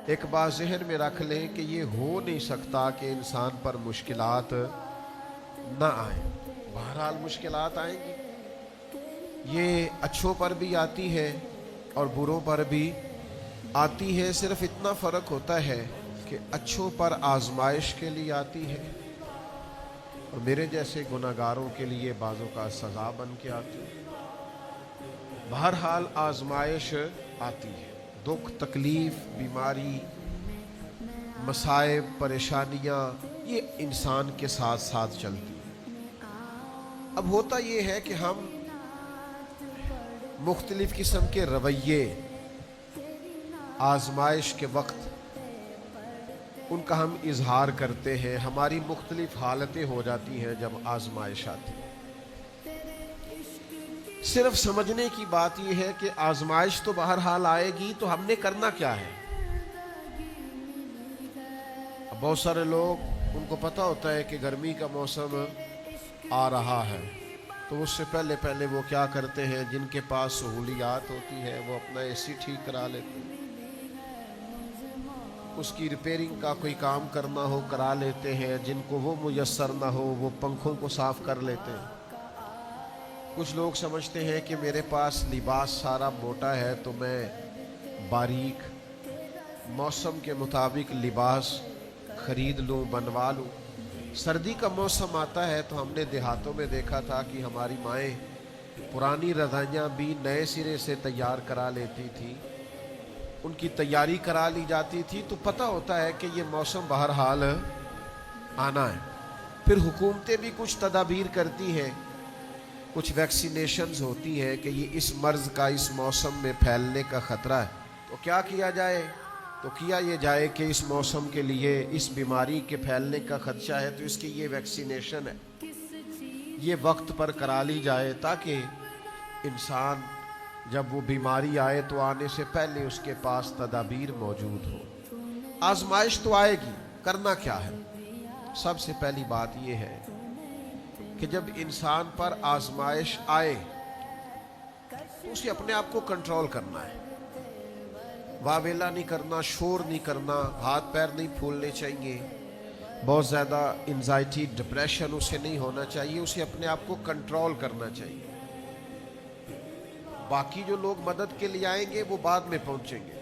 ایک بات ذہن میں رکھ لیں کہ یہ ہو نہیں سکتا کہ انسان پر مشکلات نہ آئیں. بہرحال مشکلات آئیں گی. یہ اچھوں پر بھی آتی ہے اور بروں پر بھی آتی ہے. صرف اتنا فرق ہوتا ہے کہ اچھوں پر آزمائش کے لیے آتی ہے اور میرے جیسے گناہگاروں کے لیے بعضوں کا سزا بن کے آتی ہے. بہرحال آزمائش آتی ہے. دکھ، تکلیف، بیماری، مصائب، پریشانیاں یہ انسان کے ساتھ ساتھ چلتی ہیں. اب ہوتا یہ ہے کہ ہم مختلف قسم کے رویے آزمائش کے وقت ان کا ہم اظہار کرتے ہیں. ہماری مختلف حالتیں ہو جاتی ہیں جب آزمائش آتی ہے. صرف سمجھنے کی بات یہ ہے کہ آزمائش تو بہرحال آئے گی، تو ہم نے کرنا کیا ہے. بہت سارے لوگ ان کو پتہ ہوتا ہے کہ گرمی کا موسم آ رہا ہے، تو اس سے پہلے وہ کیا کرتے ہیں، جن کے پاس سہولیات ہوتی ہے وہ اپنا اے سی ٹھیک کرا لیتے ہیں. اس کی ریپیرنگ کا کوئی کام کرنا ہو کرا لیتے ہیں. جن کو وہ میسر نہ ہو وہ پنکھوں کو صاف کر لیتے ہیں. کچھ لوگ سمجھتے ہیں کہ میرے پاس لباس سارا موٹا ہے تو میں باریک موسم کے مطابق لباس خرید لوں، بنوا لوں. سردی کا موسم آتا ہے تو ہم نے دیہاتوں میں دیکھا تھا کہ ہماری مائیں پرانی رضائیاں بھی نئے سرے سے تیار کرا لیتی تھی. ان کی تیاری کرا لی جاتی تھی تو پتہ ہوتا ہے کہ یہ موسم بہرحال آنا ہے. پھر حکومتیں بھی کچھ تدابیر کرتی ہیں، کچھ ویکسینیشنز ہوتی ہیں کہ یہ اس مرض کا اس موسم میں پھیلنے کا خطرہ ہے. تو کیا کیا جائے؟ تو کیا یہ جائے کہ اس موسم کے لیے اس بیماری کے پھیلنے کا خدشہ ہے تو اس کی یہ ویکسینیشن ہے، یہ وقت پر کرا لی جائے تاکہ انسان جب وہ بیماری آئے تو آنے سے پہلے اس کے پاس تدابیر موجود ہو. آزمائش تو آئے گی، کرنا کیا ہے؟ سب سے پہلی بات یہ ہے کہ جب انسان پر آزمائش آئے تو اسے اپنے آپ کو کنٹرول کرنا ہے. واویلا نہیں کرنا، شور نہیں کرنا، ہاتھ پیر نہیں پھولنے چاہیے، بہت زیادہ انزائٹی ڈپریشن اسے نہیں ہونا چاہیے. اسے اپنے آپ کو کنٹرول کرنا چاہیے. باقی جو لوگ مدد کے لیے آئیں گے وہ بعد میں پہنچیں گے.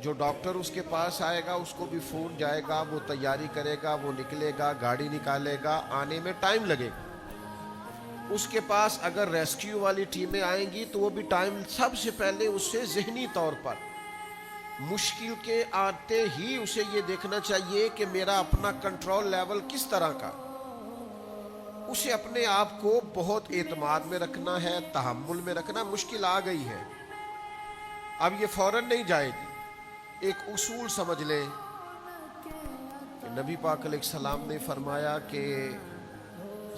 جو ڈاکٹر اس کے پاس آئے گا اس کو بھی فون جائے گا، وہ تیاری کرے گا، وہ نکلے گا، گاڑی نکالے گا، آنے میں ٹائم لگے گا. اس کے پاس اگر ریسکیو والی ٹیمیں آئیں گی تو وہ بھی ٹائم، سب سے پہلے اس سے ذہنی طور پر مشکل کے آتے ہی اسے یہ دیکھنا چاہیے کہ میرا اپنا کنٹرول لیول کس طرح کا. اسے اپنے آپ کو بہت اعتماد میں رکھنا ہے، تحمل میں رکھنا. مشکل آ گئی ہے، اب یہ فوراً نہیں جائے گی. ایک اصول سمجھ لیں کہ نبی پاک علیہ السلام نے فرمایا کہ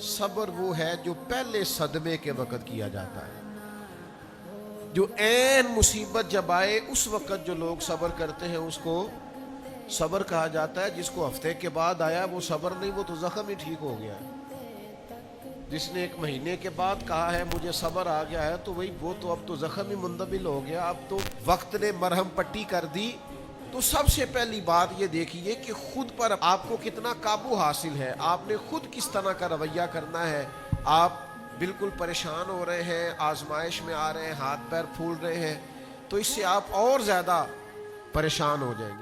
صبر وہ ہے جو پہلے صدمے کے وقت کیا جاتا ہے. جو عین مصیبت جب آئے اس وقت جو لوگ صبر کرتے ہیں اس کو صبر کہا جاتا ہے. جس کو ہفتے کے بعد آیا وہ صبر نہیں، وہ تو زخم ہی ٹھیک ہو گیا. جس نے ایک مہینے کے بعد کہا ہے مجھے صبر آ گیا ہے تو وہ تو اب تو زخم ہی مندمل ہو گیا. اب تو وقت نے مرہم پٹی کر دی. تو سب سے پہلی بات یہ دیکھیے کہ خود پر آپ کو کتنا قابو حاصل ہے. آپ نے خود کس طرح کا رویہ کرنا ہے. آپ بالکل پریشان ہو رہے ہیں، آزمائش میں آ رہے ہیں، ہاتھ پیر پھول رہے ہیں، تو اس سے آپ اور زیادہ پریشان ہو جائیں گے.